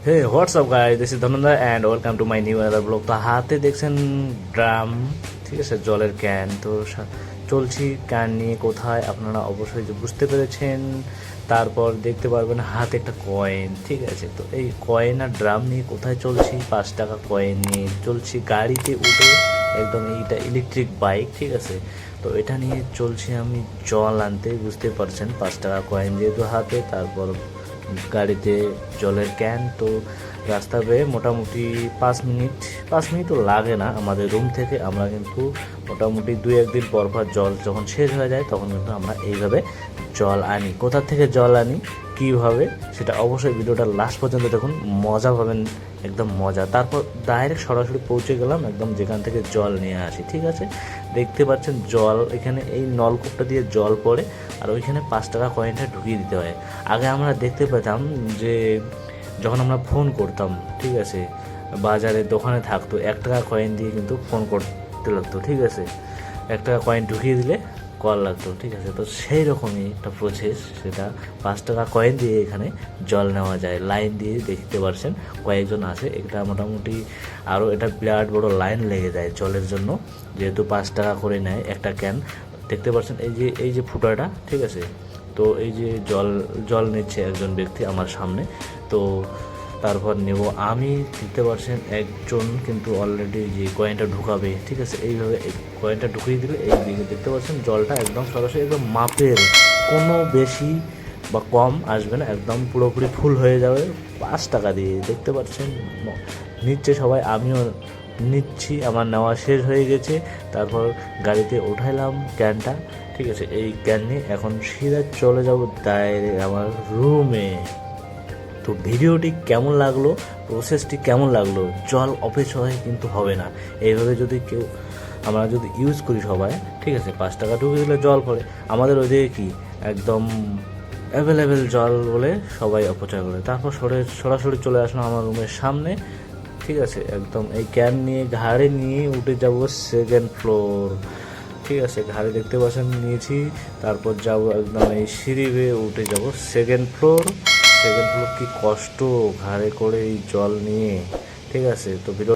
Hey WhatsApp guys, this is Dhananda and welcome to my new other blog. তো হাতে দেখছেন drum, ঠিক আছে, জলের ক্যান। তো চলছি ক্যান নিয়ে কোথায়, আপনারা অবশ্যই যে বুঝতে পেরেছেন। তারপর দেখতে পারবেন হাতে একটা কয়েন, ঠিক আছে। তো এই কয়েন আর ড্রাম নিয়ে কোথায় চলছি, 5 টাকা কয়েন নিয়ে চলছি গাড়িতে উঠে। একদম এইটা ইলেকট্রিক বাইক, ঠিক আছে। তো এটা নিয়ে চলছি আমি জল আনতে, বুঝতে পারছেন। 5 টাকা কয়েন যেহেতু হাতে, তারপর গাড়িতে জলের ক্যান। তো রাস্তা বেয়ে মোটামুটি 5 মিনিটও লাগে না আমাদের রুম থেকে। আমরা কিন্তু মোটামুটি 2-1 দিন পর পর জল যখন শেষ হয়ে যায় তখন কিন্তু আমরা এইভাবে জল আনি। কোথা থেকে জল আনি, কীভাবে, সেটা অবশ্যই ভিডিওটা লাস্ট পর্যন্ত দেখুন, মজা পাবেন, একদম মজা। তারপর ডাইরেক্ট সরাসরি পৌঁছে গেলাম একদম যেখান থেকে জল নিয়ে আসি, ঠিক আছে। দেখতে পাচ্ছেন জল এখানে এই নলকূপটা দিয়ে জল পড়ে, আর ওইখানে 5 টাকা কয়েনটা ঢুকিয়ে দিতে হয়। আগে আমরা দেখতে পেতাম যে যখন আমরা ফোন করতাম, ঠিক আছে, বাজারে দোকানে থাকতো 1 টাকা কয়েন দিয়ে কিন্তু ফোন করতে লাগতো, ঠিক আছে। 1 টাকা কয়েন ঢুকিয়ে দিলে কল লাগতো, ঠিক আছে। তো সেই রকমই একটা প্রসেস, সেটা 5 টাকা কয়েন দিয়ে এখানে জল নেওয়া যায়। লাইন দিয়ে দেখতে পারছেন কয়েকজন আছে, এটা মোটামুটি আরও এটা বিরাট বড় লাইন লেগে যায় জলের জন্য, যেহেতু 5 টাকা করে নেয় একটা ক্যান। দেখতে পাচ্ছেন এই যে ফুটাটা, ঠিক আছে। তো এই যে জল জল নিচ্ছে একজন ব্যক্তি আমার সামনে। তো তারপর নেব আমি, দেখতে পাচ্ছেন একজন কিন্তু অলরেডি যে কয়েনটা ঢুকাবে, ঠিক আছে। এইভাবে কয়েনটা ঢুকিয়ে দিলে এই দিকে দেখতে পাচ্ছেন জলটা একদম সরাসরি একদম মাপের, কোনো বেশি বা কম আসবে না, একদম পুরোপুরি ফুল হয়ে যাবে 5 টাকা দিয়ে। দেখতে পাচ্ছেন নিচ্ছে সবাই, আমিও নিচ্ছি, আমার নেওয়া শেষ হয়ে গেছে। তারপর গাড়িতে উঠাইলাম ক্যানটা, ঠিক আছে। এই ক্যান নিয়ে এখন সিধা চলে যাব ডাইরেক্ট আমার রুমে। তো ভিডিওটি কেমন লাগলো, প্রসেসটি কেমন লাগলো, জল অপচয় কিন্তু হবে না এইভাবে যদি আমরা যদি ইউজ করি সবাই, ঠিক আছে। 5 টাকা ঢুকে দিলে জল পড়ে, আমাদের ওইদিকে কি একদম অ্যাভেলেবেল জল বলে সবাই অপচয় করে। তারপর সরাসরি চলে আসলাম আমার রুমের সামনে, ঠিক আছে। একদম এই ক্যান নিয়ে ঘাড়ে নিয়ে উঠে যাব 2nd ফ্লোর, ঠিক আছে। ঘাড়ে দেখতে পাচ্ছেন নিয়েছি, তারপর যাব একদম এই সিঁড়ি বেয়ে উঠে যাব 2nd ফ্লোর। 2nd ফ্লোর কি কষ্ট ঘাড়ে করে এই জল নিয়ে, ঠিক আছে। তো ভিডিও